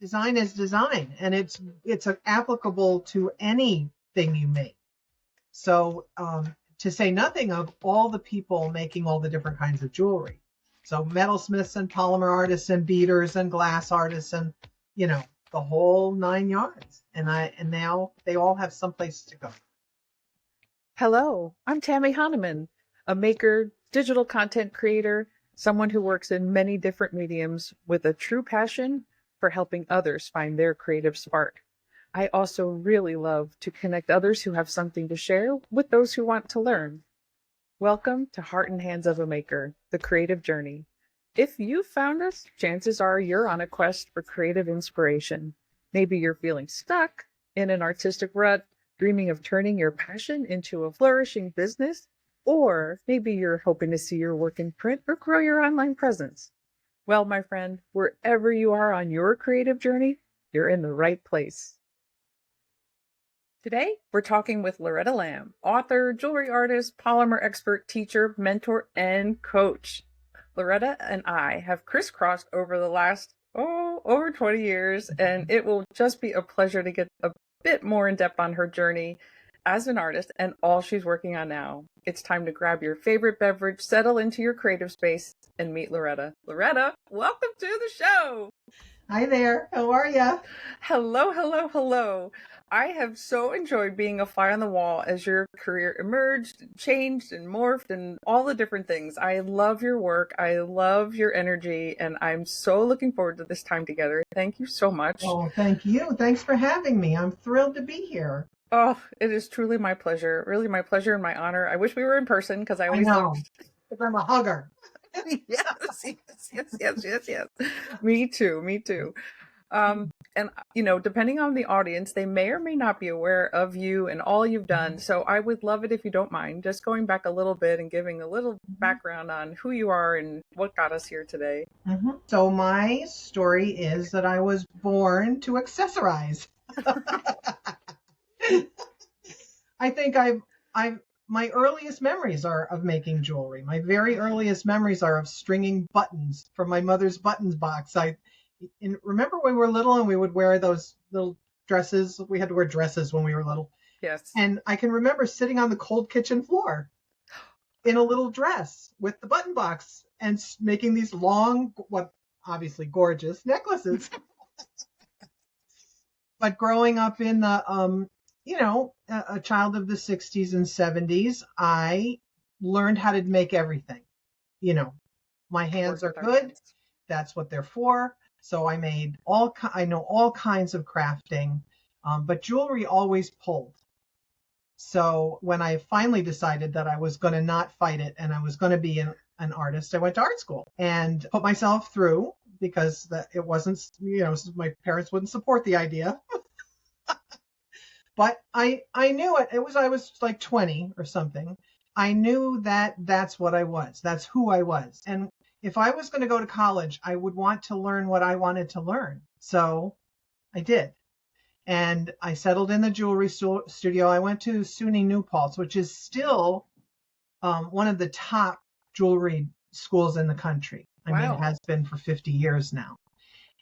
design is design, and it's applicable to anything you make. So to say nothing of all the people making all the different kinds of jewelry. So metalsmiths and polymer artists and beaders and glass artists and, the whole 9 yards. And now they all have someplace to go. Hello, I'm Tammy Hahnemann, a maker, digital content creator, someone who works in many different mediums with a true passion for helping others find their creative spark. I also really love to connect others who have something to share with those who want to learn. Welcome to Heart and Hands of a Maker, the creative journey. If you found us, chances are you're on a quest for creative inspiration. Maybe you're feeling stuck in an artistic rut, dreaming of turning your passion into a flourishing business, or maybe you're hoping to see your work in print or grow your online presence. Well, my friend, wherever you are on your creative journey, you're in the right place. Today, we're talking with Loretta Lam, author, jewelry artist, polymer expert, teacher, mentor, and coach. Loretta and I have crisscrossed over the last, over 20 years, and it will just be a pleasure to get a bit more in depth on her journey as an artist and all she's working on now. It's time to grab your favorite beverage, settle into your creative space, and meet Loretta. Loretta, welcome to the show. Hi there. How are you? Hello, hello, hello. I have so enjoyed being a fly on the wall as your career emerged, changed, and morphed, and all the different things. I love your work. I love your energy, and I'm so looking forward to this time together. Thank you so much. Oh, thank you. Thanks for having me. I'm thrilled to be here. Oh, it is truly my pleasure. Really my pleasure and my honor. I wish we were in person because I always know, because I'm a hugger. Yes. Me too. And depending on the audience, they may or may not be aware of you and all you've done. So I would love it if you don't mind just going back a little bit and giving a little background on who you are and what got us here today. So my story is that I was born to accessorize. I think my earliest memories are of making jewelry. My very earliest memories are of stringing buttons from my mother's buttons box. Remember when we were little and we would wear those little dresses? We had to wear dresses when we were little. Yes. And I can remember sitting on the cold kitchen floor in a little dress with the button box and making these long, obviously gorgeous necklaces. But growing up in the, a child of the 60s and 70s, I learned how to make everything. My hands are good. That's what they're for. So I know all kinds of crafting, but jewelry always pulled. So when I finally decided that I was going to not fight it and I was going to be an artist, I went to art school and put myself through because it wasn't, my parents wouldn't support the idea. But I knew it. I was like 20 or something. I knew that that's what I was. That's who I was. And if I was going to go to college, I would want to learn what I wanted to learn. So I did. And I settled in the jewelry studio. I went to SUNY New Paltz, which is still one of the top jewelry schools in the country. I mean, it has been for 50 years now.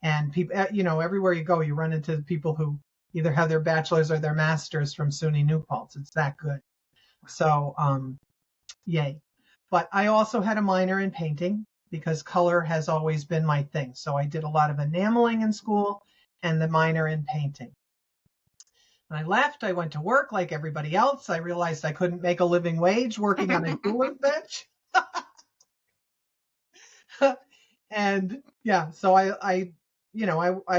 And people, everywhere you go, you run into people who either have their bachelor's or their master's from SUNY New Paltz. It's that good. So, yay. But I also had a minor in painting because color has always been my thing. So I did a lot of enameling in school and the minor in painting. When I left, I went to work like everybody else. I realized I couldn't make a living wage working on a jeweler's bench. And yeah, so I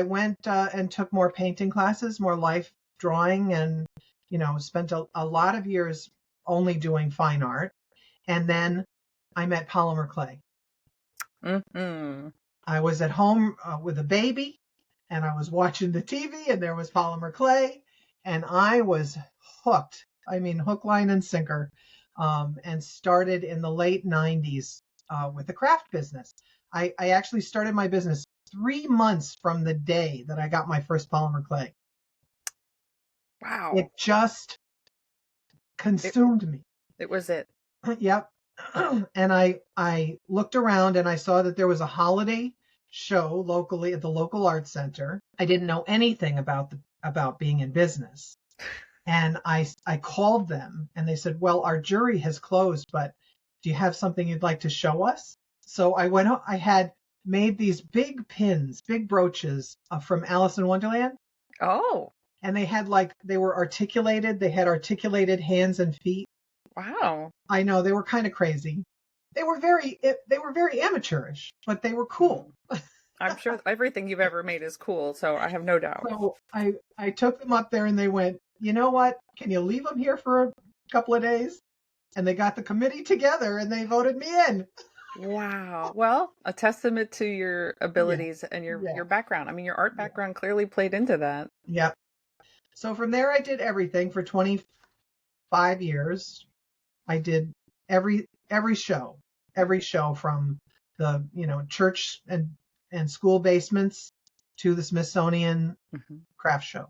went and took more painting classes, more life drawing, and, spent a lot of years only doing fine art. And then I met polymer clay. Mm-hmm. I was at home with a baby and I was watching the TV and there was polymer clay and I was hooked. I mean, hook, line, and sinker, and started in the late 90s with the craft business. I actually started my business 3 months from the day that I got my first polymer clay. Wow. It just consumed me. It was it. Yep. And I looked around and I saw that there was a holiday show locally at the local arts center. I didn't know anything about being in business. And I called them and they said, well, our jury has closed, but do you have something you'd like to show us? So I had made these big pins, big brooches from Alice in Wonderland. Oh, And they were articulated. They had articulated hands and feet. wow. I know, they were kind of crazy. They were very amateurish, but they were cool. I'm sure everything you've ever made is cool, so I have no doubt. So I took them up there and they went, you know what? Can you leave them here for a couple of days? And they got the committee together and they voted me in. Wow. Well, a testament to your abilities and your background. I mean, your art background clearly played into that. Yep. So from there, I did everything for 25 years. I did every show from the, church and school basements to the Smithsonian craft show.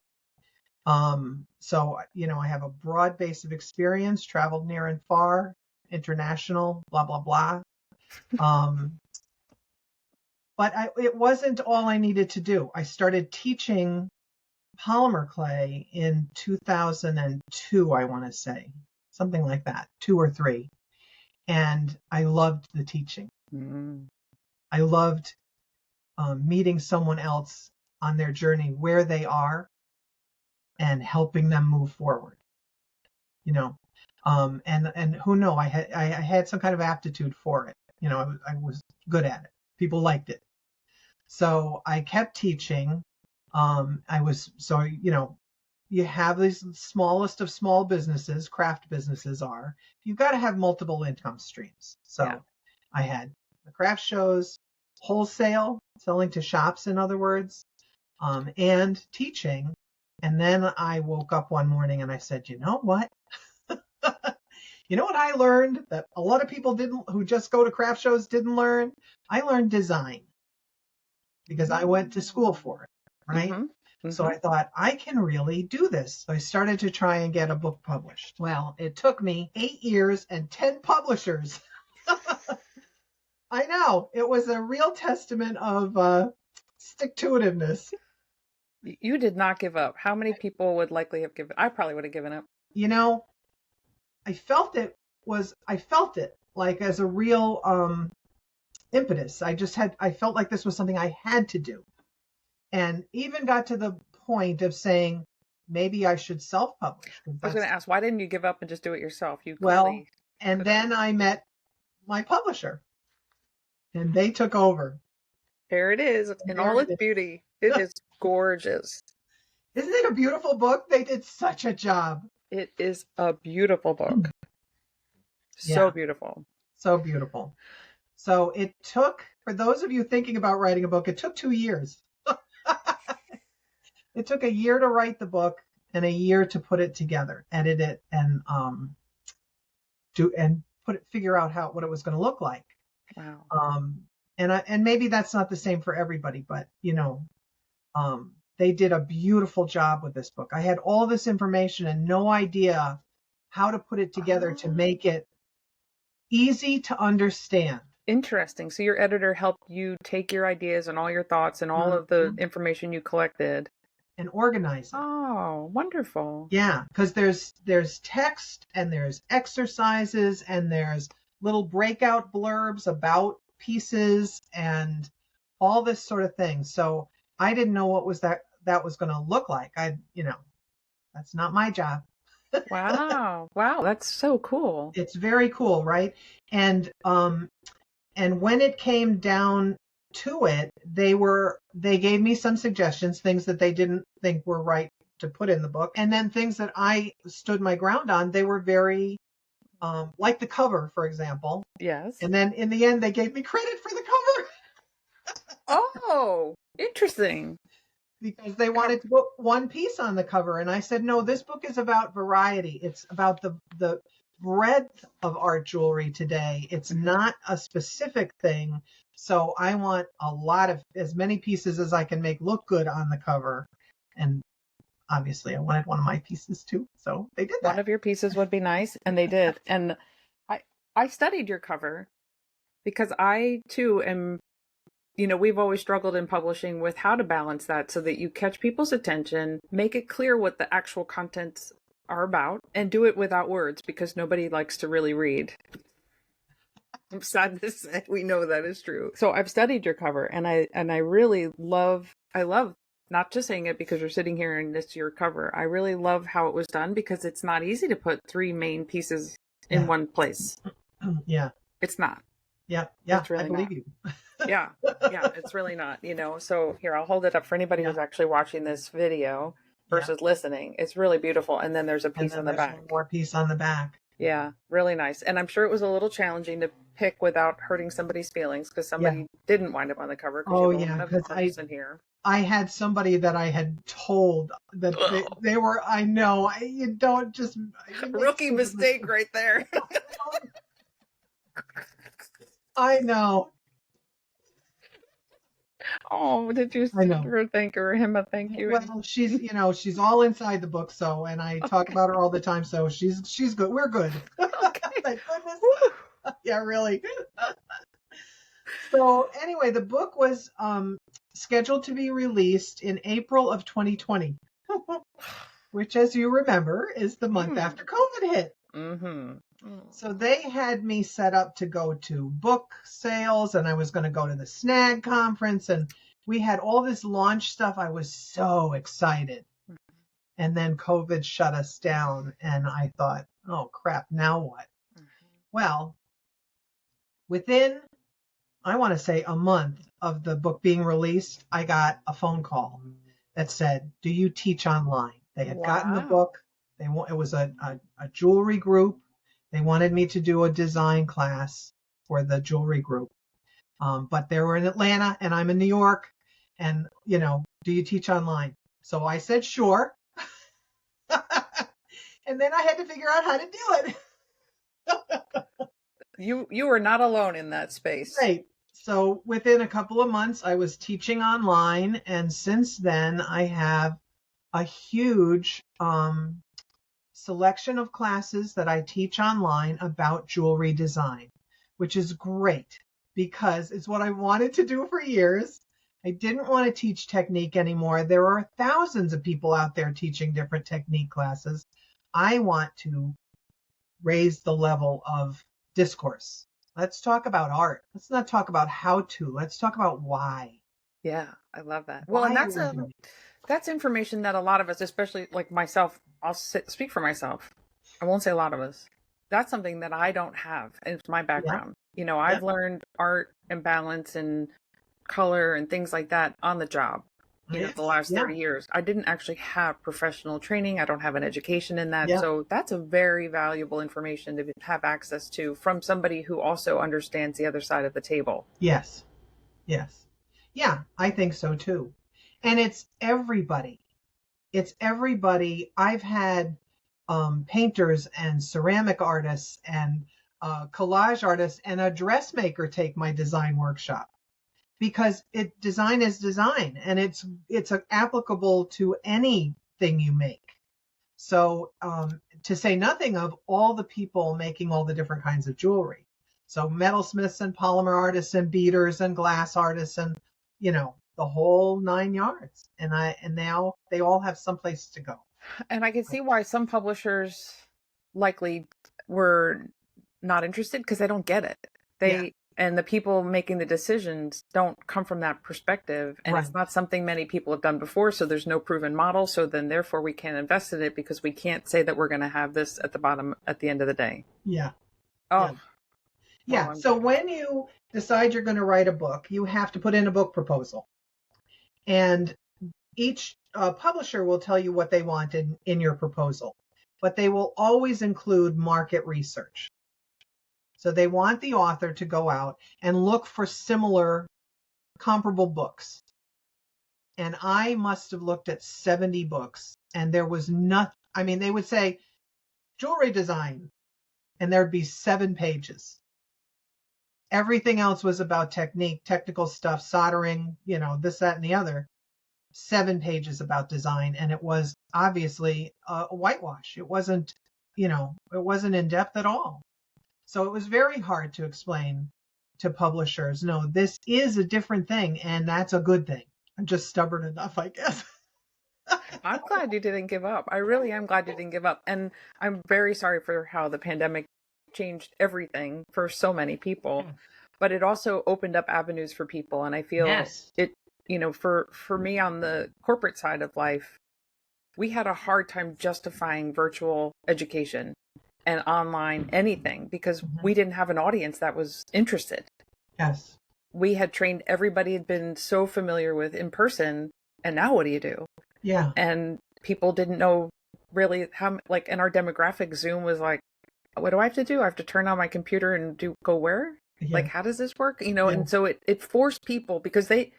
So, I have a broad base of experience, traveled near and far, international, blah, blah, blah. But it wasn't all I needed to do. I started teaching polymer clay in 2002, I want to say, something like that, 2 or 3. And I loved the teaching. I loved meeting someone else on their journey where they are and helping them move forward. And who knows, I had some kind of aptitude for it. I was good at it. People liked it. So I kept teaching. You have these smallest of small businesses, craft businesses you've got to have multiple income streams. So I had the craft shows, wholesale, selling to shops, in other words, and teaching. And then I woke up one morning and I said, you know what? You know what I learned that a lot of people who just go to craft shows didn't learn? I learned design because I went to school for it, right? So I thought, I can really do this. So I started to try and get a book published. Well, it took me 8 years and 10 publishers. I know. It was a real testament of stick-to-itiveness. You did not give up. How many people would likely have given? I probably would have given up. I felt it like as a real impetus. I felt like this was something I had to do. And even got to the point of saying, maybe I should self-publish. I was going to ask, why didn't you give up and just do it yourself? Then I met my publisher and they took over. There it is in all its beauty. It is gorgeous. Isn't it a beautiful book? They did such a job. It is a beautiful book. So beautiful. So beautiful. So it took, for those of you thinking about writing a book, it took 2 years. It took a year to write the book and a year to put it together, edit it, and figure out what it was going to look like. Wow. And maybe that's not the same for everybody, but they did a beautiful job with this book. I had all this information and no idea how to put it together to make it easy to understand. Interesting. So your editor helped you take your ideas and all your thoughts and all of the information you collected and organize it. Oh, wonderful. Yeah, because there's text and there's exercises and there's little breakout blurbs about pieces and all this sort of thing. So I didn't know what that was going to look like. That's not my job. Wow. Wow. That's so cool. It's very cool, right? And when it came down to it, they gave me some suggestions, things that they didn't think were right to put in the book. And then things that I stood my ground on, they were very, like the cover, for example. Yes. And then in the end, they gave me credit for the cover. Oh, interesting. Because they wanted to put one piece on the cover. And I said, no, this book is about variety. It's about the breadth of art jewelry today. It's not a specific thing. So I want as many pieces as I can make look good on the cover. And obviously I wanted one of my pieces too. So they did that. One of your pieces would be nice. And they did. And I studied your cover because I too am we've always struggled in publishing with how to balance that so that you catch people's attention, make it clear what the actual contents are about, and do it without words because nobody likes to really read. I'm sad to say we know that is true. So I've studied your cover, and I really love, not just saying it because you're sitting here and it's your cover. I really love how it was done because it's not easy to put three main pieces in one place. Yeah. It's not. Yeah. It's really I believe not. you. Yeah, it's really not, So here, I'll hold it up for anybody who's actually watching this video versus listening. It's really beautiful. And then there's a piece on the back. One more piece on the back. Yeah, really nice. And I'm sure it was a little challenging to pick without hurting somebody's feelings because somebody didn't wind up on the cover. Oh, yeah, because I had somebody that I had told that they were, I know, you don't just... Rookie mistake right there. I know. Oh, did you send her a thank you or him a thank you? Well, she's all inside the book, and I talk about her all the time, so she's good. We're good. Okay. Thank goodness. Yeah, really. So anyway, the book was scheduled to be released in April of 2020, which, as you remember, is the month after COVID hit. Mm-hmm. So they had me set up to go to book sales, and I was going to go to the Snag conference, and we had all this launch stuff. I was so excited. And then COVID shut us down, and I thought, oh crap, now what? Well, within, I want to say, a month of the book being released, I got a phone call that said, do you teach online? They had gotten the book. It was a jewelry group. They wanted me to do a design class for the jewelry group. But they were in Atlanta and I'm in New York. And, do you teach online? So I said, sure. And then I had to figure out how to do it. You were not alone in that space. Right. So within a couple of months, I was teaching online. And since then, I have a huge selection of classes that I teach online about jewelry design, which is great because it's what I wanted to do for years. I didn't want to teach technique anymore. There are thousands of people out there teaching different technique classes. I want to raise the level of discourse. Let's talk about art. Let's not talk about how to. Let's talk about why. Yeah, I love that. Well, and that's information that a lot of us, especially like myself, I'll speak for myself. I won't say a lot of us. That's something that I don't have. It's my background. I've learned art and balance and color and things like that on the job. The last 30 years. I didn't actually have professional training. I don't have an education in that. So that's a very valuable information to have access to from somebody who also understands the other side of the table. Yes. Yeah, I think so too. And it's everybody. I've had painters and ceramic artists and collage artists and a dressmaker take my design workshop because design is design and it's applicable to anything you make. So to say nothing of all the people making all the different kinds of jewelry. So metalsmiths and polymer artists and beaders and glass artists and, the whole 9 yards. And now they all have someplace to go. And I can see why some publishers likely were not interested because they don't get it. And the people making the decisions don't come from that perspective. And it's not something many people have done before. So there's no proven model. So then therefore we can't invest in it because we can't say that we're going to have this at the bottom at the end of the day. Yeah. Oh. Yeah. So when you decide you're going to write a book, you have to put in a book proposal. And each publisher will tell you what they want in your proposal, but they will always include market research. So they want the author to go out and look for similar comparable books. And I must have looked at 70 books and there was nothing. I mean, they would say jewelry design and there'd be 7 pages. Everything else was about technique, technical stuff, soldering, this, that, and the other. 7 pages about design. And it was obviously a whitewash. It wasn't, it wasn't in depth at all. So it was very hard to explain to publishers. No, this is a different thing, and that's a good thing. I'm just stubborn enough, I guess. I'm glad you didn't give up. I really am glad you didn't give up. And I'm very sorry for how the pandemic changed everything for so many people, but it also opened up avenues for people. And I feel it, for me on the corporate side of life, we had a hard time justifying virtual education and online anything because we didn't have an audience that was interested. Yes. We had trained, everybody had been so familiar with in person, and now what do you do? Yeah. And people didn't know really how, like, in our demographic, Zoom was like, what do I have to do? I have to turn on my computer and go where? Yeah. Like, how does this work? And so it forced people, because the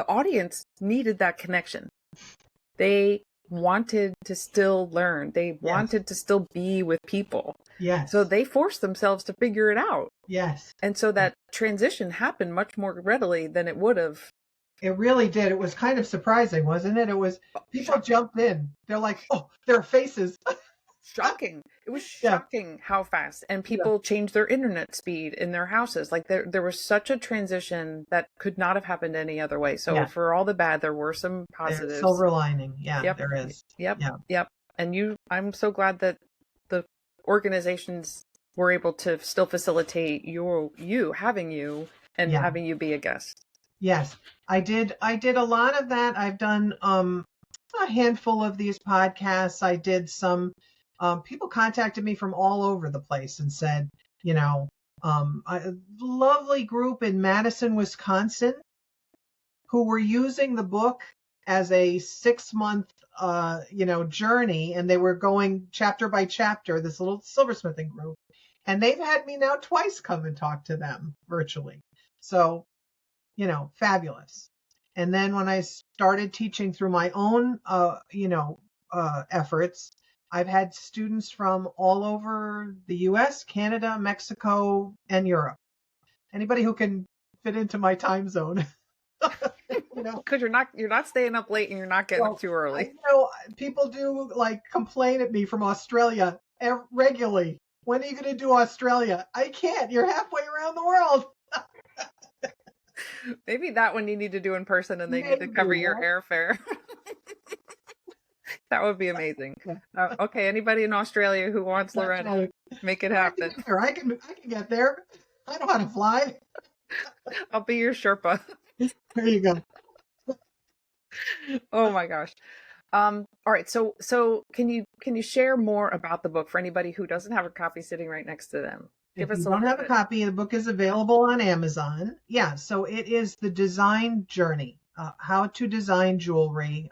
audience needed that connection. They wanted to still learn. They wanted to still be with people. Yes. So they forced themselves to figure it out. Yes. And so that transition happened much more readily than it would have. It really did. It was kind of surprising, wasn't it? It was, people jumped in. They're like, oh, their faces. Shocking. It was shocking how fast. And people changed their internet speed in their houses. Like there was such a transition that could not have happened any other way. So for all the bad, there were some positives. There's silver lining. Yeah, there is. Yep. And I'm so glad that the organizations were able to still facilitate having you having you be a guest. Yes, I did a lot of that. I've done a handful of these podcasts. I did some. People contacted me from all over the place and said, a lovely group in Madison, Wisconsin, who were using the book as a 6-month, journey, and they were going chapter by chapter, this little silversmithing group, and they've had me now twice come and talk to them virtually. So, fabulous. And then when I started teaching through my own, efforts, I've had students from all over the U.S., Canada, Mexico, and Europe. Anybody who can fit into my time zone. Because you're not staying up late and you're not getting up too early. People do complain at me from Australia regularly. When are you going to do Australia? I can't. You're halfway around the world. Maybe that one you need to do in person, and they need to cover your airfare. That would be amazing. Okay, anybody in Australia who wants Loretta, make it happen. I can get there. I know how to fly. I'll be your Sherpa. There you go. Oh my gosh. All right. So can you share more about the book for anybody who doesn't have a copy sitting right next to them? If you don't have a copy, the book is available on Amazon. Yeah. So it is The Design Journey. How to design jewelry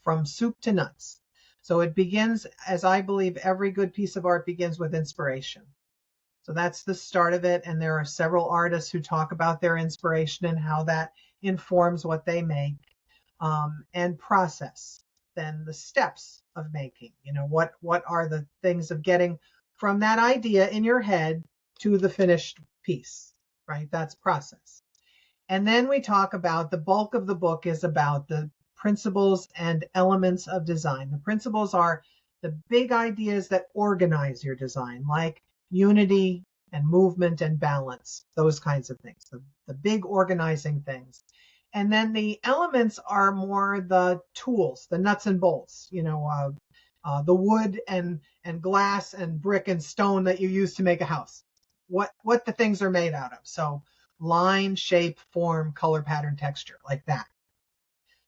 from soup to nuts. So it begins, as I believe every good piece of art begins with inspiration. So that's the start of it. And there are several artists who talk about their inspiration and how that informs what they make, and process. Then the steps of making, what are the things of getting from that idea in your head to the finished piece, right? That's process. And then we talk about, the bulk of the book is about the principles and elements of design. The principles are the big ideas that organize your design, like unity and movement and balance, those kinds of things, the big organizing things. And then the elements are more the tools, the nuts and bolts, the wood and glass and brick and stone that you use to make a house, what the things are made out of. So line, shape, form, color, pattern, texture, like that.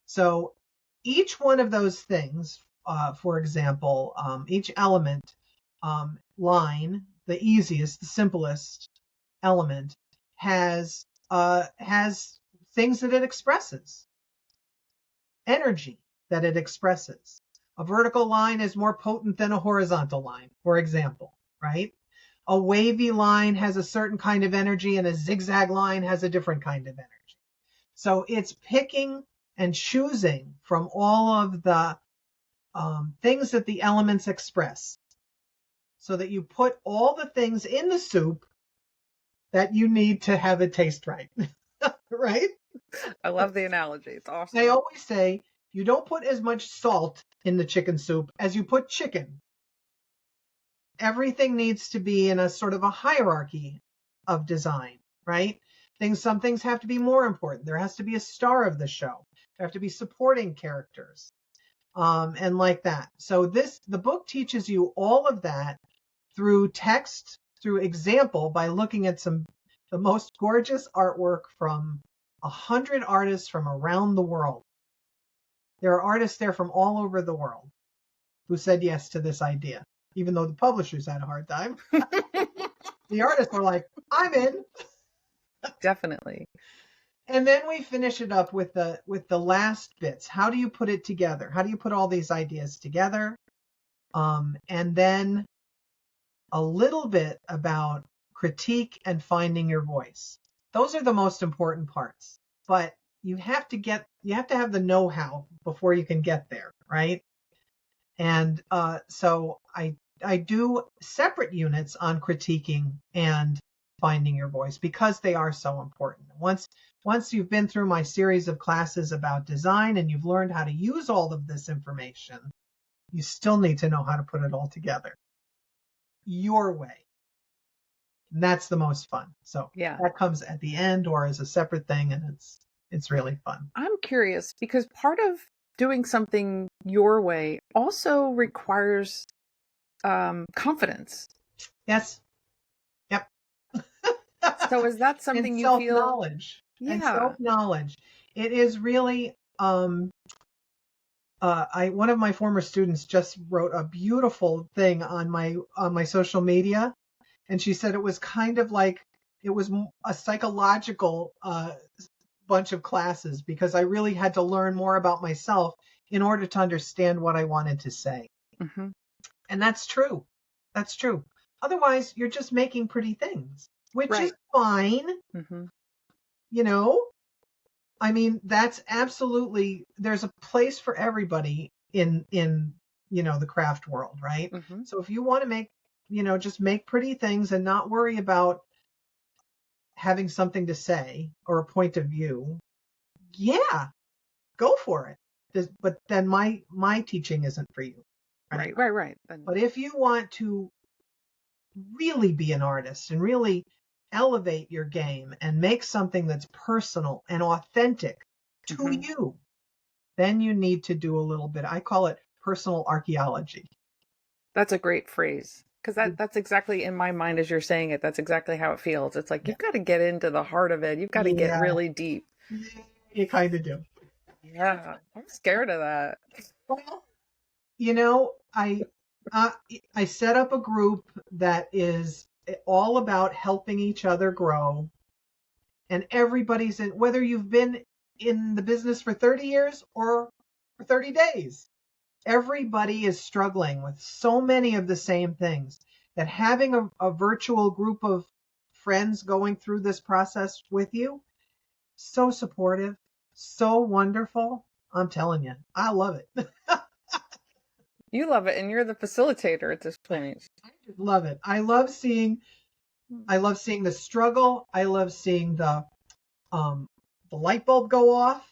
So each one of those things, for example, each element, line, the easiest, the simplest element, has things that it expresses, energy that it expresses. A vertical line is more potent than a horizontal line, for example, right? A wavy line has a certain kind of energy, and a zigzag line has a different kind of energy. So it's picking and choosing from all of the things that the elements express, so that you put all the things in the soup that you need to have it taste right. Right? I love the analogy. It's awesome. I always say you don't put as much salt in the chicken soup as you put chicken. Everything needs to be in a sort of a hierarchy of design, right? Some things have to be more important. There has to be a star of the show. There have to be supporting characters, and like that. So the book teaches you all of that through text, through example, by looking at the most gorgeous artwork from 100 artists from around the world. There are artists there from all over the world who said yes to this idea, even though the publishers had a hard time. The artists were like, I'm in. Definitely. And then we finish it up with the last bits. How do you put it together? How do you put all these ideas together? And then a little bit about critique and finding your voice. Those are the most important parts. But you have to have the know-how before you can get there, right? And so I do separate units on critiquing and finding your voice because they are so important. Once you've been through my series of classes about design and you've learned how to use all of this information, you still need to know how to put it all together your way. And that's the most fun. So yeah, that comes at the end or as a separate thing, and it's really fun. I'm curious because part of doing something your way also requires confidence. Yes. Yep. So is that something and you feel? Self-knowledge. Yeah. And self-knowledge. It is really, one of my former students just wrote a beautiful thing on my social media. And she said it was kind of like, it was a psychological bunch of classes because I really had to learn more about myself in order to understand what I wanted to say. Mm-hmm. And that's true. That's true. Otherwise, you're just making pretty things, which Right. is fine. Mm-hmm. You know, I mean, that's absolutely, there's a place for everybody in the craft world, right? Mm-hmm. So if you want to make, just make pretty things and not worry about having something to say or a point of view, yeah, go for it. But then my teaching isn't for you. Right. But if you want to really be an artist and really elevate your game and make something that's personal and authentic to Mm-hmm. you, then you need to do a little bit. I call it personal archaeology. That's a great phrase because that's exactly in my mind as you're saying it. That's exactly how it feels. It's like you've got to get into the heart of it. You've got to get really deep. You kind of do. Yeah, I'm scared of that. Well, I set up a group that is all about helping each other grow. And everybody's in, whether you've been in the business for 30 years or for 30 days, everybody is struggling with so many of the same things that having a virtual group of friends going through this process with you, so supportive, so wonderful. I'm telling you, I love it. You love it, and you're the facilitator at this point. I just love it. I love seeing the struggle. I love seeing the light bulb go off.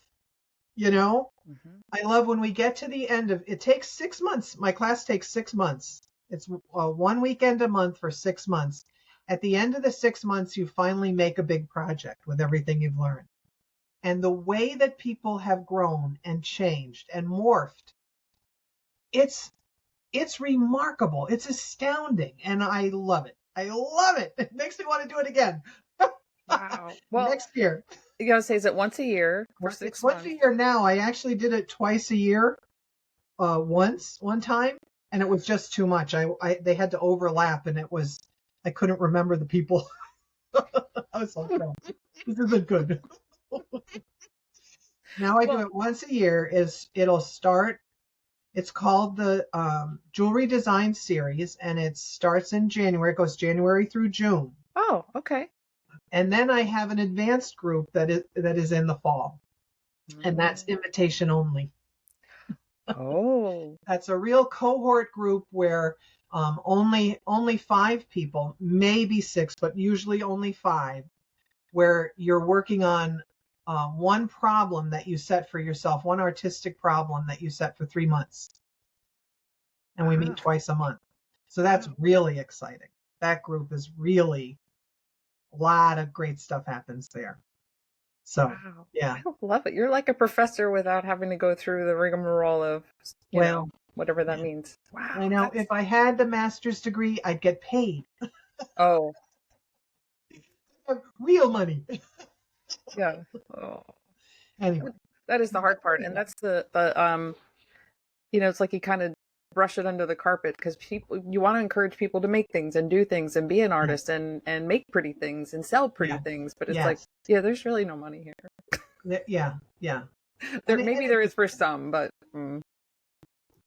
Mm-hmm. I love when we get to the end of it. Takes 6 months. My class takes 6 months. It's 1 weekend a month for 6 months. At the end of the 6 months, you finally make a big project with everything you've learned. And the way that people have grown and changed and morphed, it's remarkable. It's astounding. And I love it. I love it. It makes me want to do it again. Wow. Well, next year. You gotta say, is it once a year or 6 It's months? once a year now. I actually did it twice a year. One time, and it was just too much. They had to overlap, and I couldn't remember the people. I was like, no, this isn't good. Now I do it once a year. It'll start. It's called the Jewelry Design Series, and it starts in January. It goes January through June. Oh, okay. And then I have an advanced group that is in the fall, and that's invitation only. Oh, That's a real cohort group where only 5 people, maybe 6, but usually only 5, where you're working on one problem that you set for yourself, one artistic problem that you set for 3 months. And we meet twice a month. So that's really exciting. That group is really A lot of great stuff happens there. So, Wow. yeah. I love it. You're like a professor without having to go through the rigmarole of, Well, whatever that yeah. means. I Wow. know if I had the master's degree, I'd get paid. Oh, Real money. yeah. Oh, Anyway. that is the hard part. And that's it's like you kind of brush it under the carpet because you want to encourage people to make things and do things and be an Yeah. artist and make pretty things and sell pretty Yeah. things. But it's like, Yes. yeah, there's really no money here. Yeah. Yeah. Maybe there is for some, but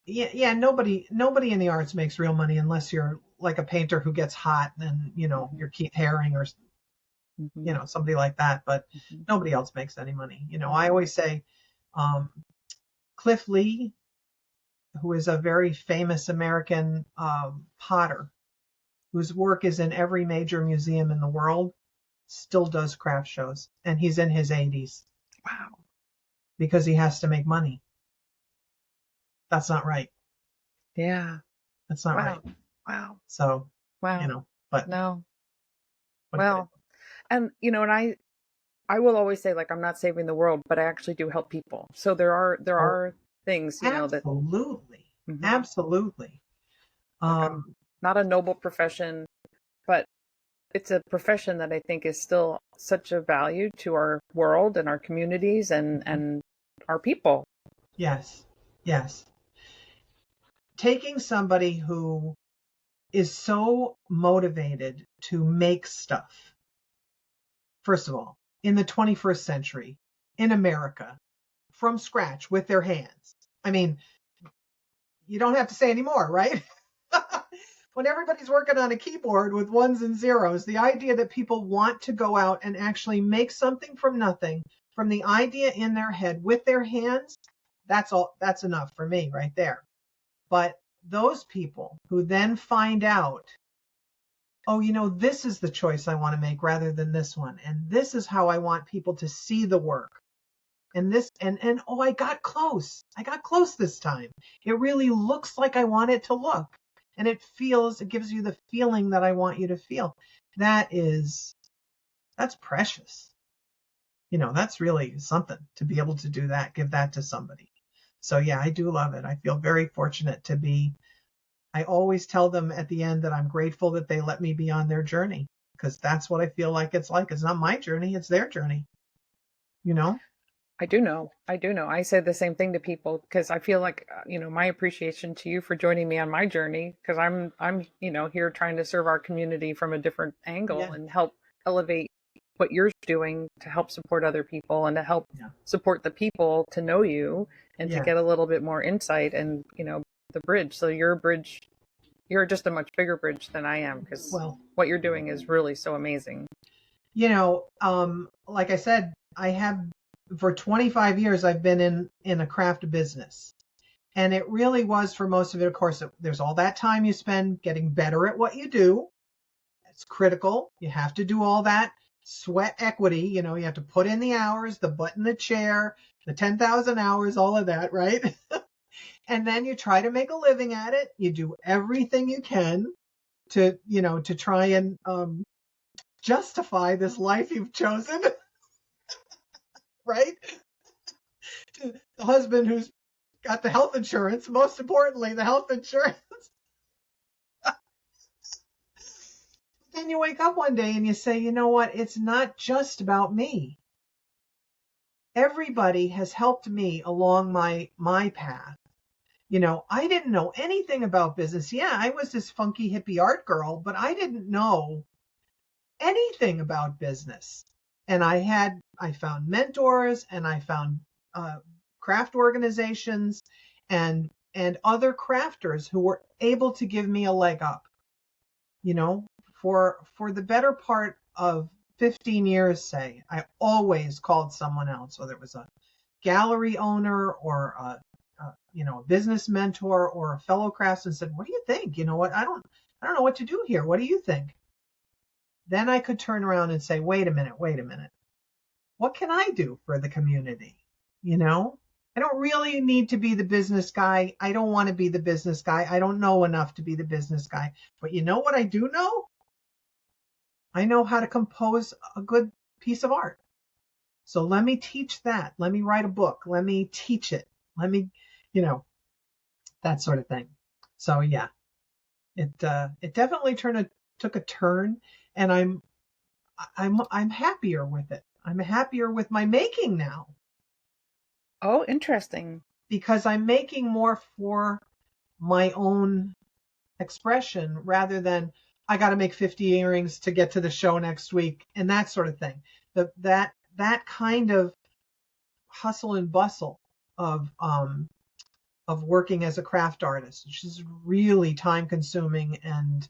yeah, nobody in the arts makes real money unless you're like a painter who gets hot and you're Keith Haring or somebody like that, but nobody else makes any money. I always say Cliff Lee, who is a very famous American potter whose work is in every major museum in the world, still does craft shows, and he's in his 80s. Wow. Because he has to make money. That's not right. Yeah. That's not right. Wow. So, wow. But no. Well, and I will always say, like, I'm not saving the world, but I actually do help people. So there are things, absolutely. that Absolutely. Not a noble profession, but it's a profession that I think is still such a value to our world and our communities and our people. Yes. Yes. Taking somebody who is so motivated to make stuff, first of all, in the 21st century, in America, from scratch with their hands. I mean, you don't have to say any more, right? When everybody's working on a keyboard with ones and zeros, the idea that people want to go out and actually make something from nothing, from the idea in their head with their hands, that's enough for me right there. But those people who then find out, oh, this is the choice I want to make rather than this one. And this is how I want people to see the work. And this, and oh, I got close. I got close this time. It really looks like I want it to look. And it gives you the feeling that I want you to feel. That's precious. That's really something to be able to do that, give that to somebody. So yeah, I do love it. I feel very fortunate I always tell them at the end that I'm grateful that they let me be on their journey, because that's what I feel like it's like. It's not my journey, it's their journey. I do know. I say the same thing to people because I feel like, my appreciation to you for joining me on my journey, because I'm here trying to serve our community from a different angle and help elevate what you're doing to help support other people and to help support the people to know you and to get a little bit more insight and, the bridge. So you're just a much bigger bridge than I am, because what you're doing is really so amazing. Like I said, for 25 years, I've been in a craft business. And it really was, for most of it, of course, there's all that time you spend getting better at what you do. It's critical. You have to do all that sweat equity. You have to put in the hours, the butt in the chair, the 10,000 hours, all of that, right? And then you try to make a living at it. You do everything you can to try and justify this life you've chosen. Right? The husband who's got the health insurance, most importantly, the health insurance. Then you wake up one day and you say, you know what? It's not just about me. Everybody has helped me along my path. I didn't know anything about business. Yeah, I was this funky hippie art girl, but I didn't know anything about business. And I found mentors, and I found craft organizations and other crafters who were able to give me a leg up. For the better part of 15 years, say, I always called someone else, whether it was a gallery owner or a business mentor or a fellow craftsman, said, what do you think? I don't know what to do here. What do you think? Then I could turn around and say, wait a minute. What can I do for the community? I don't really need to be the business guy. I don't want to be the business guy. I don't know enough to be the business guy. But you know what I do know? I know how to compose a good piece of art. So let me teach that. Let me write a book. Let me teach it. Let me, you know, that sort of thing. So yeah, it definitely took a turn, and I'm happier with it. I'm happier with my making now Oh, interesting. because I'm making more for my own expression rather than I got to make 50 earrings to get to the show next week and that sort of thing. That kind of hustle and bustle of um of working as a craft artist, which is really time consuming, and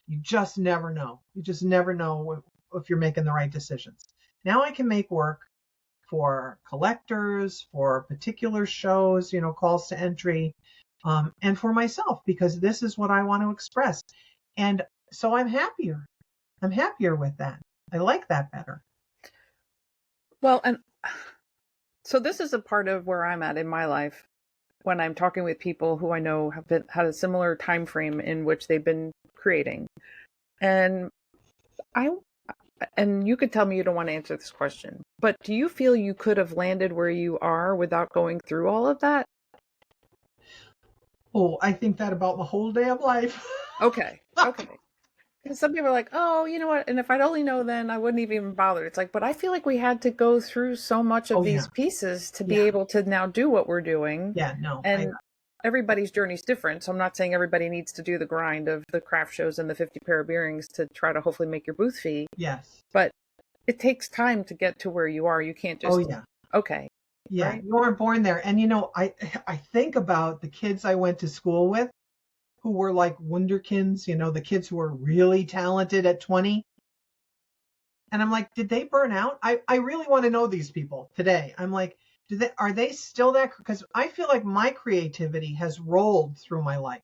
you just never know. You just never know if you're making the right decisions. Now I can make work for collectors, for particular shows, calls to entry, and for myself, because this is what I want to express. And so I'm happier. I'm happier with that. I like that better. Well, and so this is a part of where I'm at in my life when I'm talking with people who I know have had a similar time frame in which they've been creating. And you could tell me you don't want to answer this question, but do you feel you could have landed where you are without going through all of that? Oh, I think that about the whole day of life. Okay. Because some people are like, oh, you know what? And if I'd only know then, I wouldn't even bother. It's like, but I feel like we had to go through so much of these pieces to be able to now do what we're doing. Yeah, no. And everybody's journey's different. So I'm not saying everybody needs to do the grind of the craft shows and the 50 pair of earrings to try to hopefully make your booth fee. Yes. But it takes time to get to where you are. You can't just, okay. Yeah, right? You weren't born there. And I think about the kids I went to school with who were like wunderkinds, the kids who were really talented at 20. And I'm like, did they burn out? I really want to know these people today. I'm like, are they still that? Because I feel like my creativity has rolled through my life.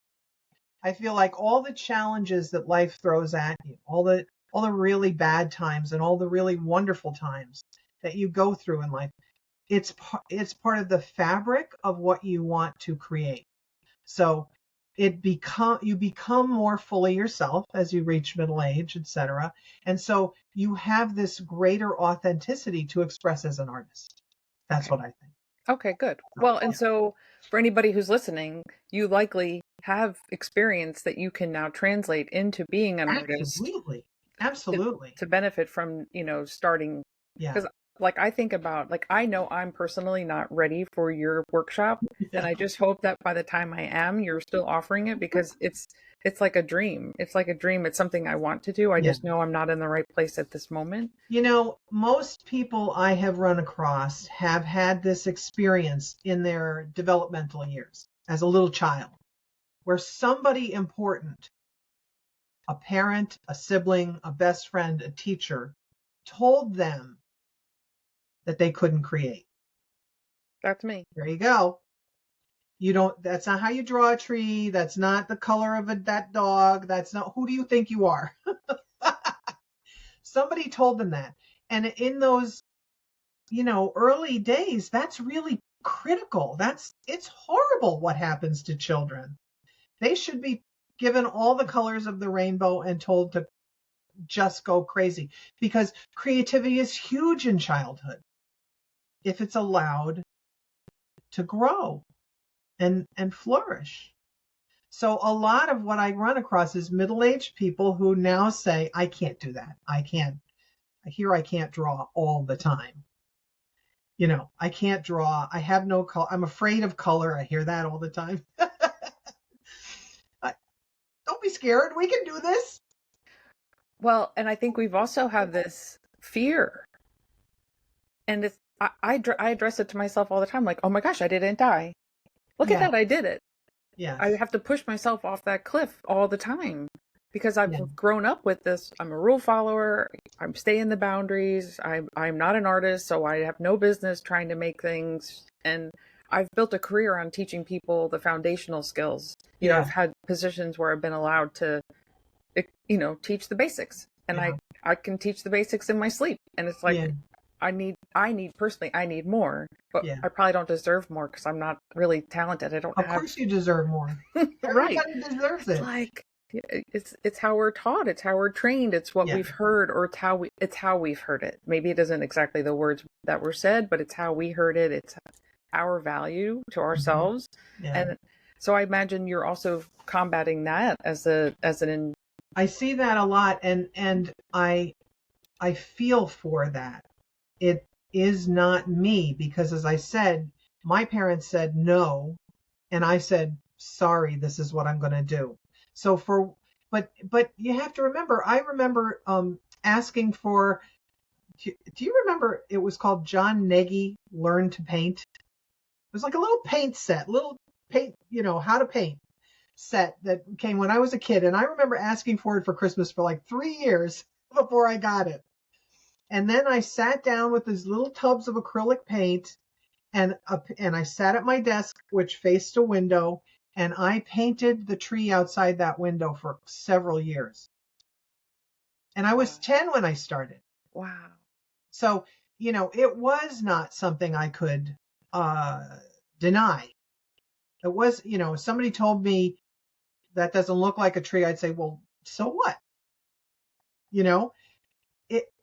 I feel like all the challenges that life throws at you, all the really bad times and all the really wonderful times that you go through in life, it's part of the fabric of what you want to create. So you become more fully yourself as you reach middle age, etc. And so you have this greater authenticity to express as an artist. That's what I think. Okay, good. Well, and so for anybody who's listening, you likely have experience that you can now translate into being an artist. Absolutely. To benefit from, starting. Yeah. Because like I think about, like, I know I'm personally not ready for your workshop. Yeah. And I just hope that by the time I am, you're still offering it, because it's like a dream. It's like a dream. It's something I want to do. I just know I'm not in the right place at this moment. Most people I have run across have had this experience in their developmental years as a little child, where somebody important, a parent, a sibling, a best friend, a teacher, told them that they couldn't create. That's me. There you go. That's not how you draw a tree. That's not the color of that dog. That's not, who do you think you are? Somebody told them that. And in those, early days, that's really critical. It's horrible what happens to children. They should be given all the colors of the rainbow and told to just go crazy, because creativity is huge in childhood if it's allowed to grow and flourish. So a lot of what I run across is middle-aged people who now say, I can't do that. I can't draw all the time. I can't draw. I have no color. I'm afraid of color. I hear that all the time. Don't be scared. We can do this. Well, and I think we've also had this fear. And I address it to myself all the time, like, oh my gosh, I didn't die. Look at that, I did it. Yeah. I have to push myself off that cliff all the time because I've grown up with this. I'm a rule follower. I'm staying the boundaries. I'm not an artist, so I have no business trying to make things. And I've built a career on teaching people the foundational skills. I've had positions where I've been allowed to, teach the basics, and I can teach the basics in my sleep. And it's like, I need personally, I need more, but I probably don't deserve more because I'm not really talented. Of course you deserve more. Right. Everybody deserves it. Like, It's how we're taught. It's how we're trained. It's what Yeah. we've heard, or it's how we've heard it. Maybe it isn't exactly the words that were said, but it's how we heard it. It's our value to ourselves. Yeah. And so I imagine you're also combating that I see that a lot, and I feel for that. It is not me, because as I said, my parents said no, and I said, sorry, this is what I'm going to do. So but you have to remember, I remember asking for, do you remember it was called John Nagy Learn to Paint? It was like a little paint set, little paint, how to paint set that came when I was a kid. And I remember asking for it for Christmas for like 3 years before I got it. And then I sat down with these little tubs of acrylic paint, and I sat at my desk, which faced a window, and I painted the tree outside that window for several years. And I was 10 when I started. Wow. So, it was not something I could deny. It was, if somebody told me that doesn't look like a tree, I'd say, well, so what?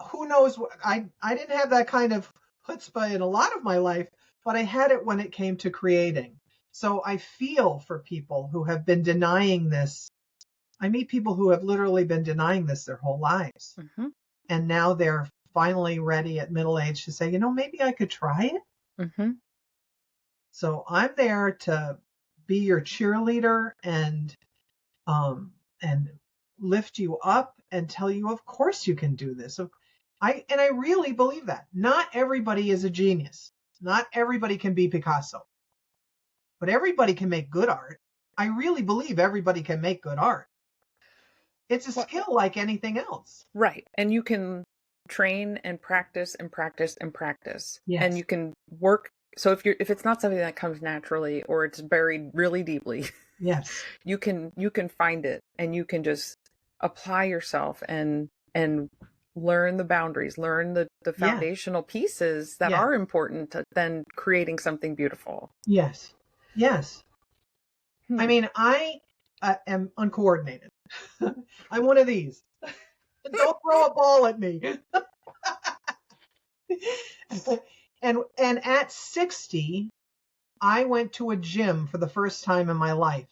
Who knows? I didn't have that kind of chutzpah in a lot of my life, but I had it when it came to creating. So I feel for people who have been denying this. I meet people who have literally been denying this their whole lives. Mm-hmm. And now they're finally ready at middle age to say, maybe I could try it. Mm-hmm. So I'm there to be your cheerleader and lift you up and tell you, of course you can do this. I really believe that. Not everybody is a genius. Not everybody can be Picasso. But everybody can make good art. I really believe everybody can make good art. It's a skill like anything else. Right. And you can train and practice and practice and practice. Yes. And you can work. So if it's not something that comes naturally, or it's buried really deeply, yes, you can find it, and you can just apply yourself and learn the boundaries, learn the foundational pieces that are important to then creating something beautiful. Yes. Yes. I mean, I am uncoordinated. I'm one of these. Don't throw a ball at me. And at 60, I went to a gym for the first time in my life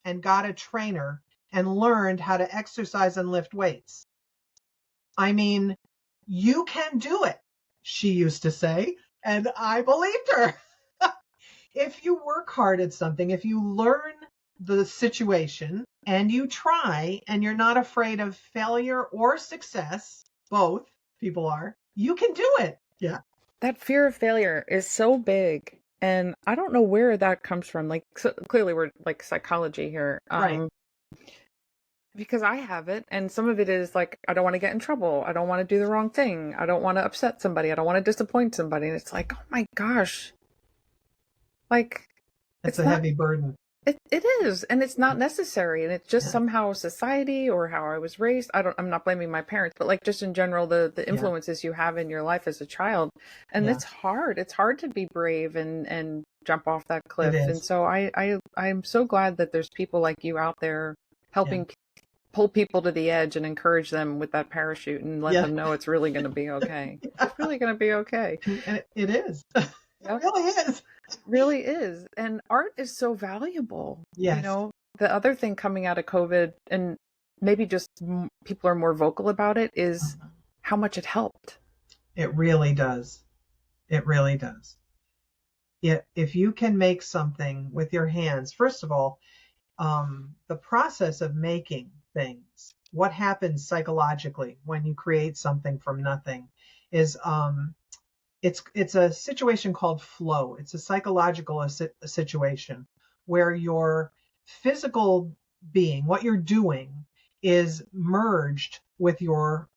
and got a trainer and learned how to exercise and lift weights. I mean, you can do it, she used to say, and I believed her. If you work hard at something, if you learn the situation and you try and you're not afraid of failure or success, both people are, you can do it. Yeah. That fear of failure is so big. And I don't know where that comes from. Like, so clearly we're like psychology here. Right. Because I have it. And some of it is like, I don't want to get in trouble. I don't want to do the wrong thing. I don't want to upset somebody. I don't want to disappoint somebody. And it's like, oh my gosh. Like, it's a heavy burden. It is, and it's not necessary, and it's just somehow society or how I was raised. I'm not blaming my parents, but like just in general, the influences you have in your life as a child, and it's hard. It's hard to be brave and jump off that cliff. And so I'm so glad that there's people like you out there helping pull people to the edge and encourage them with that parachute and let them know it's really going to be okay. It's really going to be okay. And it is. It really is. Really is. And art is so valuable. Yes. The other thing coming out of COVID, and maybe just people are more vocal about it, is how much it helped. It really does. It really does. If you can make something with your hands, first of all, the process of making things, what happens psychologically when you create something from nothing is it's a situation called flow. It's a psychological situation where your physical being, what you're doing, is merged with your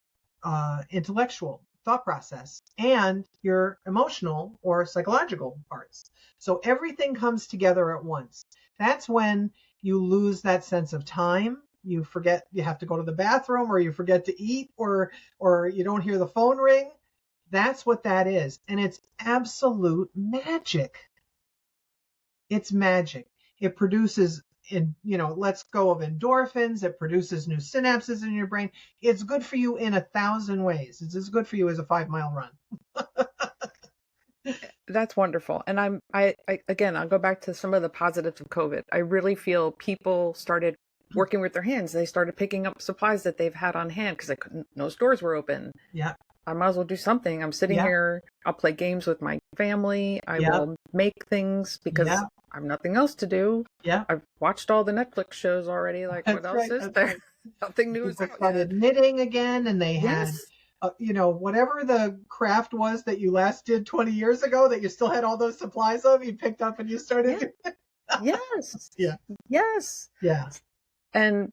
intellectual thought process and your emotional or psychological parts. So everything comes together at once. That's when you lose that sense of time. You forget you have to go to the bathroom, or you forget to eat, or you don't hear the phone ring. That's what that is. And it's absolute magic. It's magic. It produces lets go of endorphins. It produces new synapses in your brain. It's good for you in 1,000 ways. It's as good for you as a 5-mile run. That's wonderful. And again, I'll go back to some of the positives of COVID. I really feel people started working with their hands. They started picking up supplies that they've had on hand because no stores were open. Yeah. I might as well do something. I'm sitting here. I'll play games with my family. I will make things because I have nothing else to do. Yeah. I've watched all the Netflix shows already. Like, what else is there? Nothing new is out started knitting again, and they had, whatever the craft was that you last did 20 years ago that you still had all those supplies of, you picked up and you started doing it. Yes. Yeah. Yes. Yeah. And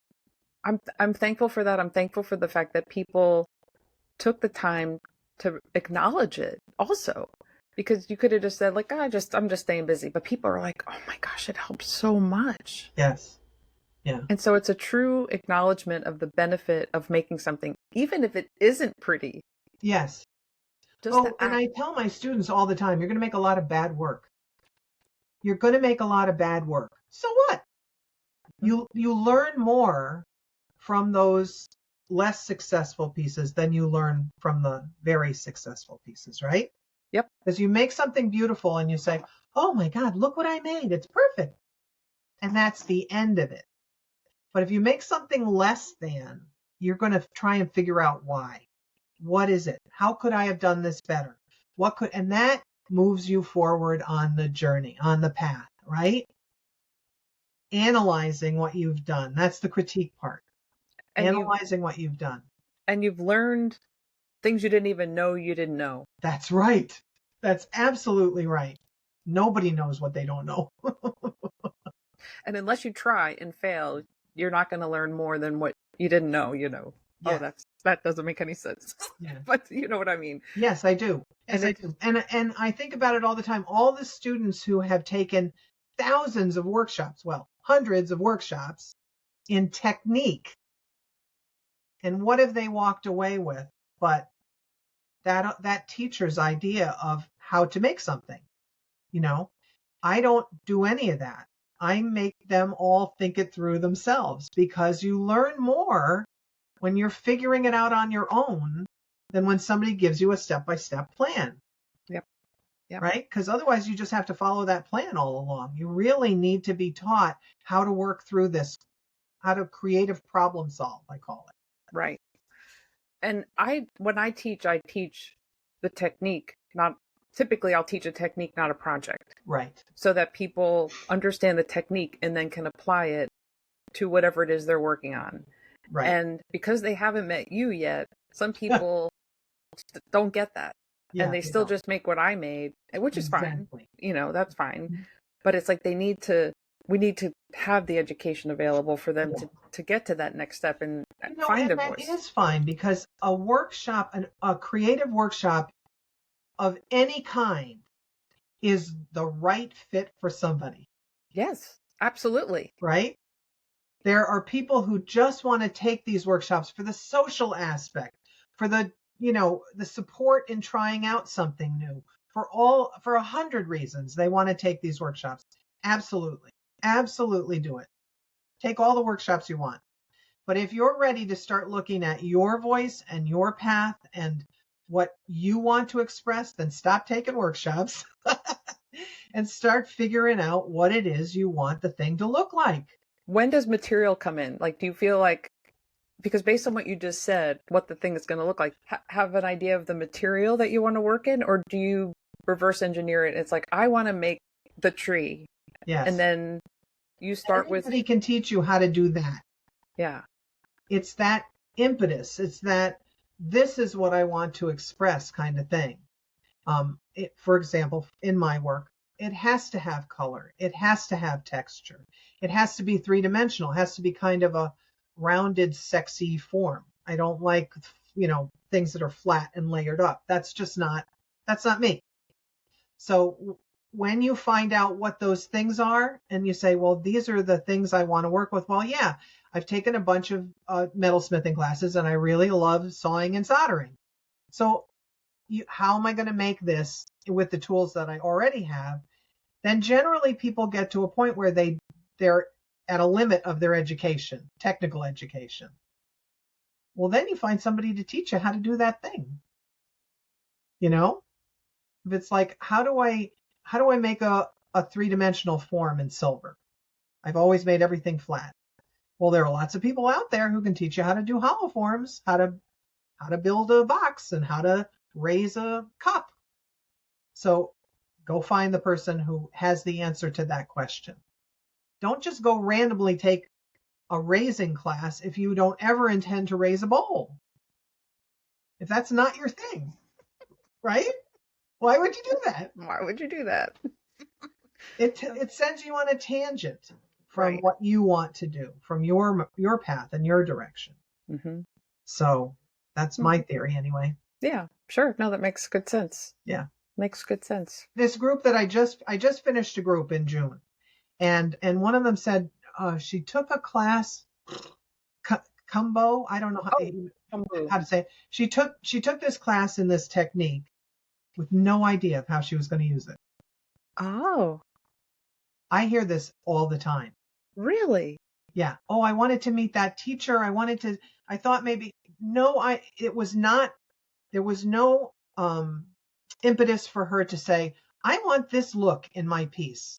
I'm thankful for that. I'm thankful for the fact that people took the time to acknowledge it also, because you could have just said like, I'm just staying busy. But people are like, oh my gosh, it helps so much. Yes. Yeah. And so it's a true acknowledgement of the benefit of making something, even if it isn't pretty. Yes. And I tell my students all the time, you're going to make a lot of bad work. You're going to make a lot of bad work. So what? You learn more from those less successful pieces than you learn from the very successful pieces, right? Yep. Because you make something beautiful and you say, oh my God, look what I made. It's perfect. And that's the end of it. But if you make something less than, you're going to try and figure out why. What is it? How could I have done this better? And that moves you forward on the journey, on the path, right? Analyzing what you've done. That's the critique part. Analyzing what you've done. And you've learned things you didn't even know you didn't know. That's right. That's absolutely right. Nobody knows what they don't know. And unless you try and fail, you're not going to learn more than what you didn't know, Yeah. Oh, that doesn't make any sense. Yeah. But you know what I mean? Yes, I do. Yes, I do. And I think about it all the time. All the students who have taken thousands of workshops, hundreds of workshops in technique. And what have they walked away with but that teacher's idea of how to make something? I don't do any of that. I make them all think it through themselves, because you learn more when you're figuring it out on your own than when somebody gives you a step-by-step plan. Yep. Right? Because otherwise you just have to follow that plan all along. You really need to be taught how to work through this, how to creative problem solve, I call it. Right. And when I teach the technique, typically I'll teach a technique, not a project. Right. So that people understand the technique and then can apply it to whatever it is they're working on. Right. And because they haven't met you yet, some people don't get that. Yeah, and they still just make what I made, which is fine. That's fine. Mm-hmm. But it's like we need to have the education available for them to get to that next step and find a voice. That is fine, because a workshop, a creative workshop of any kind, is the right fit for somebody. Yes, absolutely. Right? There are people who just want to take these workshops for the social aspect, for the support in trying out something new, for 100 reasons they want to take these workshops. Absolutely. Absolutely do it. Take all the workshops you want. But if you're ready to start looking at your voice and your path and what you want to express, then stop taking workshops and start figuring out what it is you want the thing to look like. When does material come in? Like, do you feel like, because based on what you just said, what the thing is going to look like, have an idea of the material that you want to work in? Or do you reverse engineer it? It's like, I want to make the tree. Yes. And then you start Anybody can teach you how to do that. Yeah. It's that impetus. It's that this is what I want to express kind of thing. For example, in my work, it has to have color. It has to have texture. It has to be three-dimensional. It has to be kind of a rounded, sexy form. I don't like, things that are flat and layered up. That's not me. So when you find out what those things are and you say, well, these are the things I want to work with. Well, yeah, I've taken a bunch of metalsmithing classes and I really love sawing and soldering. So how am I going to make this with the tools that I already have? Then generally people get to a point where they're at a limit of their education, technical education. Well, then you find somebody to teach you how to do that thing. You know, if it's like, how do I make a three-dimensional form in silver? I've always made everything flat. Well, there are lots of people out there who can teach you how to do hollow forms, how to build a box, and how to raise a cup. So go find the person who has the answer to that question. Don't just go randomly take a raising class if you don't ever intend to raise a bowl. If that's not your thing, right? Why would you do that? Why would you do that? It sends you on a tangent from Right. what you want to do, from your path and your direction. Mm-hmm. So that's my theory anyway. Yeah, sure. No, that makes good sense. Yeah. Makes good sense. This group that I just finished a group in June, and one of them said she took a class, Kumbo. I don't know how to say it. She took this class in this technique with no idea of how she was going to use it. Oh, I hear this all the time. really? Yeah. Oh, I wanted to meet that teacher. I thought maybe, no, it was not, there was no impetus for her to say, I want this look in my piece.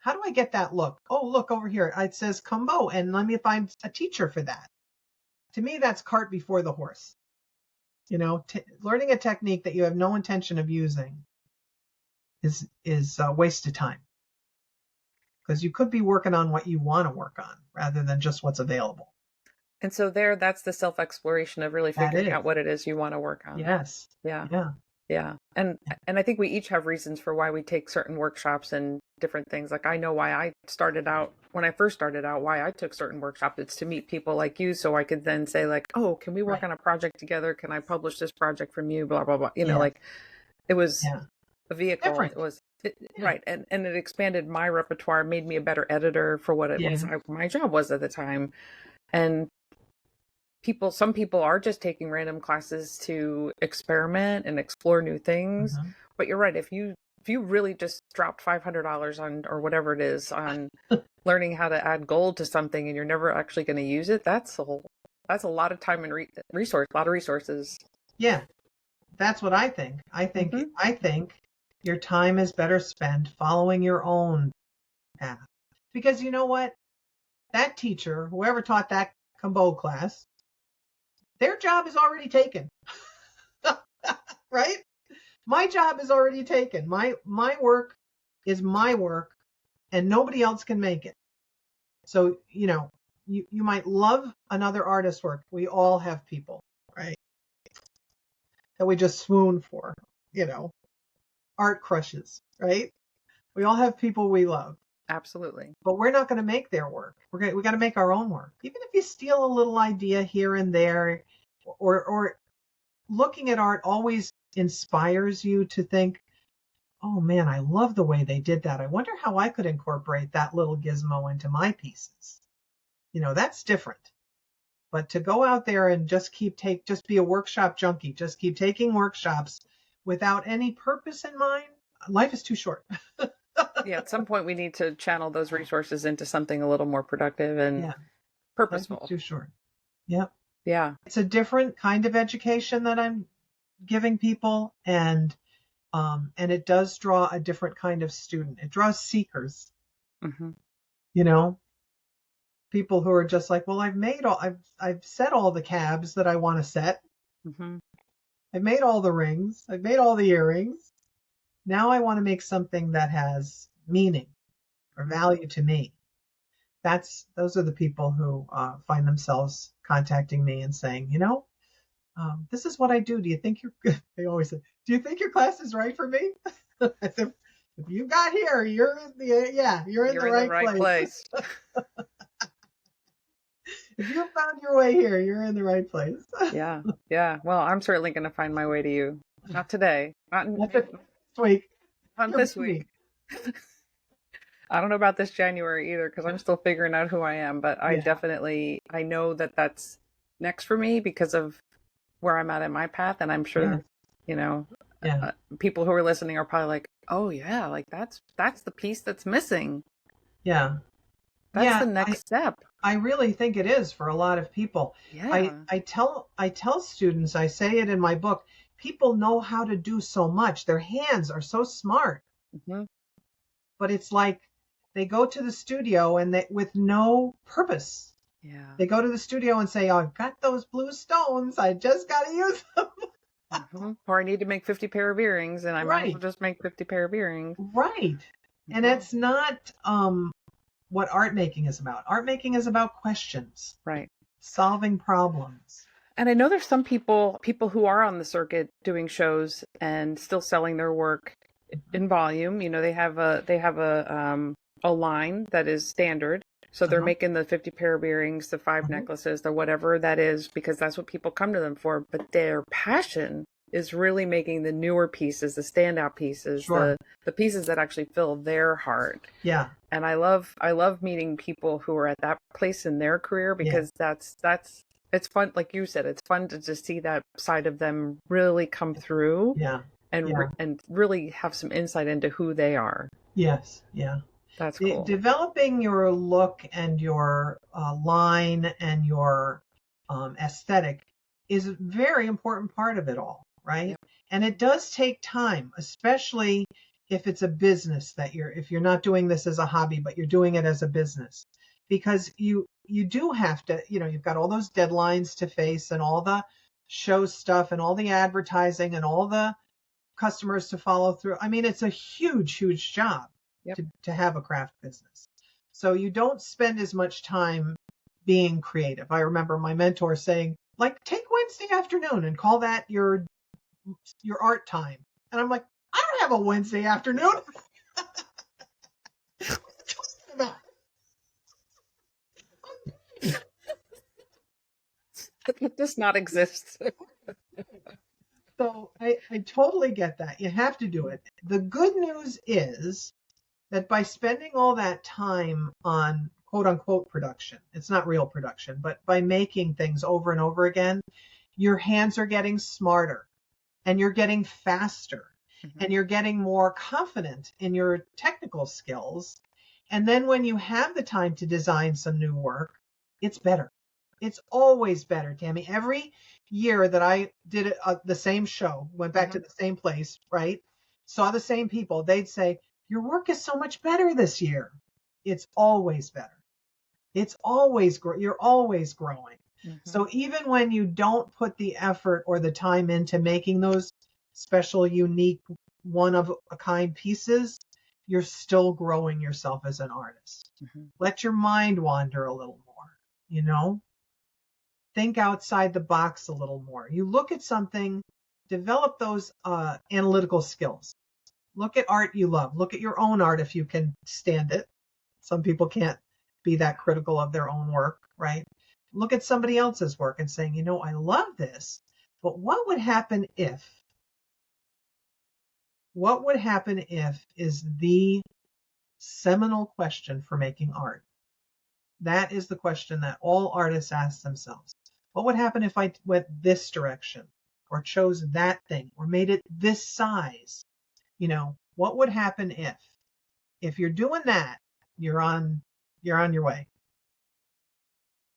How do I get that look? Oh, look over here. It says Kumbo, and let me find a teacher for that. To me, that's cart before the horse. You know, learning a technique that you have no intention of using is a waste of time. Because you could be working on what you want to work on rather than just what's available. And so that's the self-exploration of really figuring out what it is you want to work on. Yes. Yeah. Yeah. Yeah. And I think we each have reasons for why we take certain workshops and different things. Like I know why I started out, when I first started out, why I took certain workshops. It's to meet people like you so I could then say like, oh, can we work on a project together? Can I publish this project from you? Blah, blah, blah. You know, like it was a vehicle. Different. It was right. And it expanded my repertoire, made me a better editor for what it was my job was at the time. And some people are just taking random classes to experiment and explore new things. Mm-hmm. But you're right. If you really just dropped $500 on, or whatever it is, on learning how to add gold to something and you're never actually going to use it, that's a lot of time and a lot of resources. Yeah. That's what I think. I think your time is better spent following your own path. Because you know what? That teacher, whoever taught that Kumbo class, their job is already taken. Right? My job is already taken. My work is my work and nobody else can make it. So, you know, you might love another artist's work. We all have people, right? That we just swoon for, you know, art crushes, right? We all have people we love. Absolutely. But we're not going to make their work. We got to make our own work. Even if you steal a little idea here and there, or looking at art always inspires you to think, oh man, I love the way they did that. I wonder how I could incorporate that little gizmo into my pieces. You know, that's different. But to go out there and just be a workshop junkie, just keep taking workshops without any purpose in mind, life is too short. Yeah, at some point we need to channel those resources into something a little more productive and purposeful. Life is too short. Yep. Yeah. It's a different kind of education that I'm giving people, and it does draw a different kind of student. It draws seekers. Mm-hmm. You know, people who are just like, well, I've set all the cabs that I want to set. Mm-hmm. I've made all the rings. I've made all the earrings. Now I want to make something that has meaning or value to me. Those are the people who find themselves contacting me and saying, you know, this is what I do. Do you think they always say, do you think your class is right for me? I said, if you got here, you're in the right place. If you found your way here, you're in the right place. Yeah. Yeah. Well, I'm certainly going to find my way to you. Not today. Not this week. Not this week. I don't know about this January either, because I'm still figuring out who I am, but I know that that's next for me because of where I'm at in my path. And I'm sure, you know, people who are listening are probably like, oh yeah, like that's the piece that's missing. Yeah. That's Yeah, the next step. I really think it is for a lot of people. Yeah. I tell students, I say it in my book, people know how to do so much. Their hands are so smart, Hmm. but it's like they go to the studio and they with no purpose. Yeah. They go to the studio and say, "Oh, I've got those blue stones. I just got to use them." Or I need to make 50 pair of earrings, and I might as well Right, just make 50 pair of earrings. right. And Mhm. it's not what art making is about. Art making is about questions, Right. solving problems. And I know there's some people who are on the circuit doing shows and still selling their work in volume. You know, they have a line that is standard. So they're Uh-huh. making the 50 pair of earrings, the 5 Uh-huh. necklaces, the whatever that is, because that's what people come to them for. But their passion is really making the newer pieces, the standout pieces, Sure. the pieces that actually fill their heart. Yeah. And I love meeting people who are at that place in their career, Yeah. because that's it's fun. Like you said, it's fun to just see that side of them really come through Yeah. and Yeah. and really have some insight into who they are. Yes. Yeah. That's cool. Developing your look and your line and your aesthetic is a very important part of it all, right? Yep. And it does take time, especially if it's a business if you're not doing this as a hobby, but you're doing it as a business, because you do have to, you've got all those deadlines to face and all the show stuff and all the advertising and all the customers to follow through. I mean, it's a huge, huge job Yep. to have a craft business. So you don't spend as much time being creative. I remember my mentor saying, like, take Wednesday afternoon and call that your art time. And I'm like, I don't have a Wednesday afternoon. What are you talking about? It does not exist. So I totally get that. You have to do it. The good news is that by spending all that time on quote unquote production, it's not real production, but by making things over and over again, your hands are getting smarter and you're getting faster and you're getting more confident in your technical skills. And then when you have the time to design some new work, it's better. It's always better, Tammy. Every year that I did the same show, went back to the same place, right? Saw the same people, they'd say, your work is so much better this year. It's always better. It's always, you're always growing. So even when you don't put the effort or the time into making those special, unique, one of a kind pieces, you're still growing yourself as an artist. Let your mind wander a little more, think outside the box a little more. You look at something, develop those analytical skills. Look at art you love. Look at your own art if you can stand it. Some people can't be that critical of their own work, right? Look at somebody else's work and saying, I love this, but what would happen if? What would happen if is the seminal question for making art. That is the question that all artists ask themselves. What would happen if I went this direction or chose that thing or made it this size? What would happen if you're doing that, you're on your way.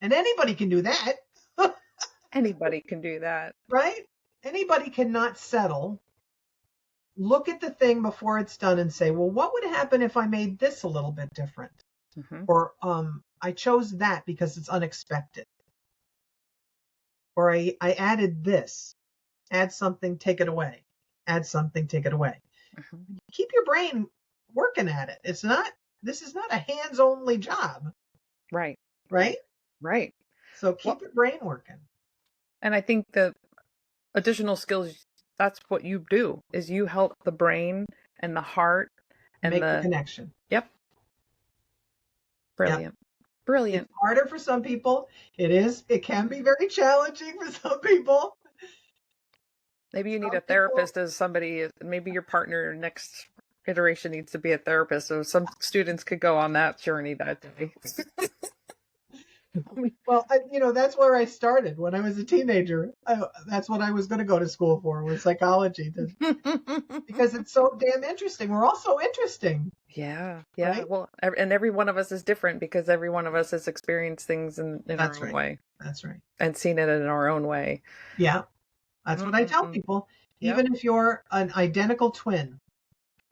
And anybody can do that. Anybody can do that. Right? Anybody cannot settle. Look at the thing before it's done and say, well, what would happen if I made this a little bit different? Or I chose that because it's unexpected. Or I added this. Add something, take it away. Add something, take it away. Keep your brain working at it. This is not a hands-only job. Right. Right? Right. So keep your brain working. And I think the additional skills, that's what you do, is you help the brain and the heart and make the connection. Yep. Brilliant. Yep. Brilliant. It's harder for some people. It can be very challenging for some people. Maybe you need a therapist as somebody, maybe your partner next iteration needs to be a therapist. So some students could go on that journey that day. Well, that's where I started when I was a teenager. That's what I was going to go to school for, was psychology, because it's so damn interesting. We're all so interesting. Yeah. Right? Well, and every one of us is different because every one of us has experienced things in our That's own right. way That's right. and seen it in our own way. Yeah. That's what I tell Mm-mm-mm. people. Yep. Even if you're an identical twin,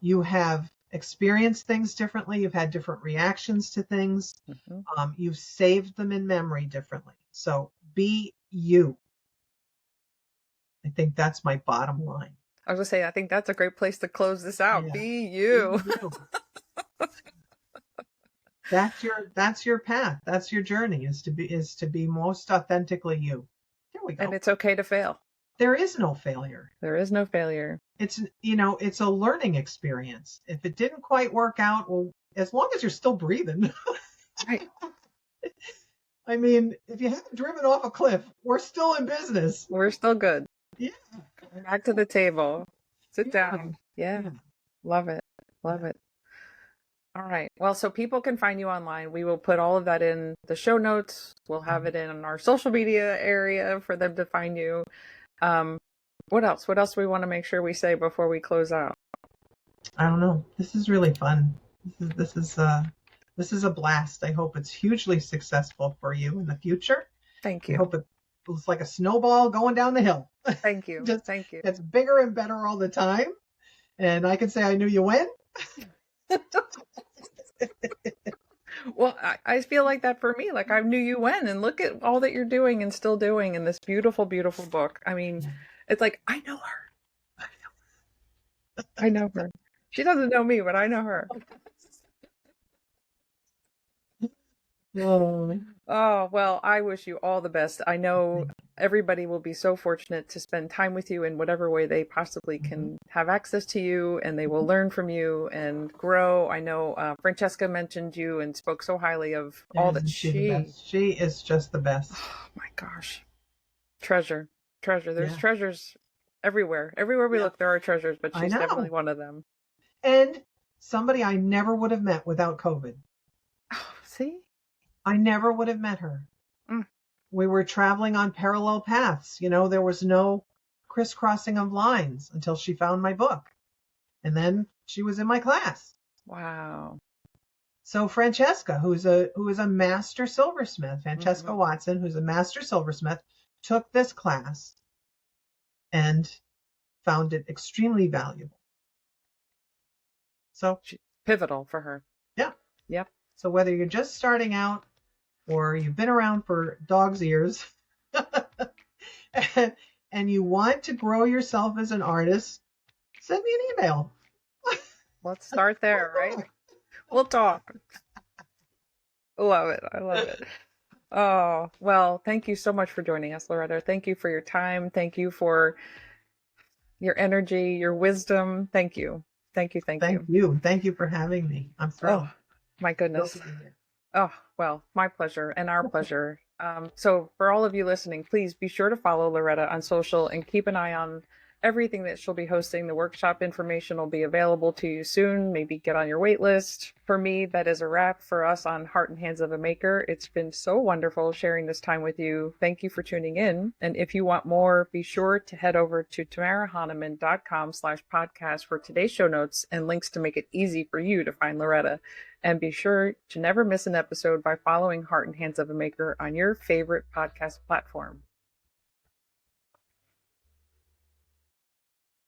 you have experienced things differently. You've had different reactions to things. Mhm. You've saved them in memory differently. So be you. I think that's my bottom line. I was gonna say, I think that's a great place to close this out. Yeah. Be Be you. you. That's your path. That's your journey, is to be most authentically you. There we And go. it's okay to fail. There is no failure. There is no failure. It's a learning experience. If it didn't quite work out, well, as long as you're still breathing. Right. I mean, if you haven't driven off a cliff, we're still in business. We're still good. Yeah. Back to the table. Sit Yeah. down. Yeah. Yeah. Love it. Love it. All right. Well, so people can find you online. We will put all of that in the show notes. We'll have it in our social media area for them to find you. What else? What else do we want to make sure we say before we close out? I don't know. This is really fun. This is a blast. I hope it's hugely successful for you in the future. Thank I you. hope it's like a snowball going down the hill. Thank you. Just Thank you. gets bigger and better all the time. And I can say I knew you when. Well, I feel like that for me. Like I knew you when, and look at all that you're doing and still doing in this beautiful, beautiful book. I mean, it's like, I know her. I know her. She doesn't know me, but I know her. Oh, well, I wish you all the best. I know everybody will be so fortunate to spend time with you in whatever way they possibly can have access to you, and they will learn from you and grow. I know Francesca mentioned you and spoke so highly of all that She is just the best. Oh my gosh. Treasure. There's Yeah. treasures everywhere. Everywhere we look, there are treasures, but I she's know. definitely one of them. And somebody I never would have met without COVID. Oh, see? I never would have met her. Mm. We were traveling on parallel paths. There was no crisscrossing of lines until she found my book. And then she was in my class. Wow. So Francesca, who is a master silversmith, Francesca Watson, who's a master silversmith, took this class and found it extremely valuable. So pivotal for her. Yeah. Yep. So whether you're just starting out or you've been around for dog's ears and you want to grow yourself as an artist, send me an email. Let's start there, right? We'll talk. Love it. I love it. Oh, well, thank you so much for joining us, Loretta. Thank you for your time. Thank you for your energy, your wisdom. Thank you. Thank you. Thank you. Thank you for having me. I'm thrilled. Oh, my goodness. Oh, well, my pleasure and our pleasure. So for all of you listening, please be sure to follow Loretta on social and keep an eye on everything that she'll be hosting. The workshop information will be available to you soon. Maybe get on your wait list. For me, that is a wrap for us on Heart and Hands of a Maker. It's been so wonderful sharing this time with you. Thank you for tuning in. And if you want more, be sure to head over to tamarahahnemann.com/podcast for today's show notes and links to make it easy for you to find Loretta. And be sure to never miss an episode by following Heart and Hands of a Maker on your favorite podcast platform.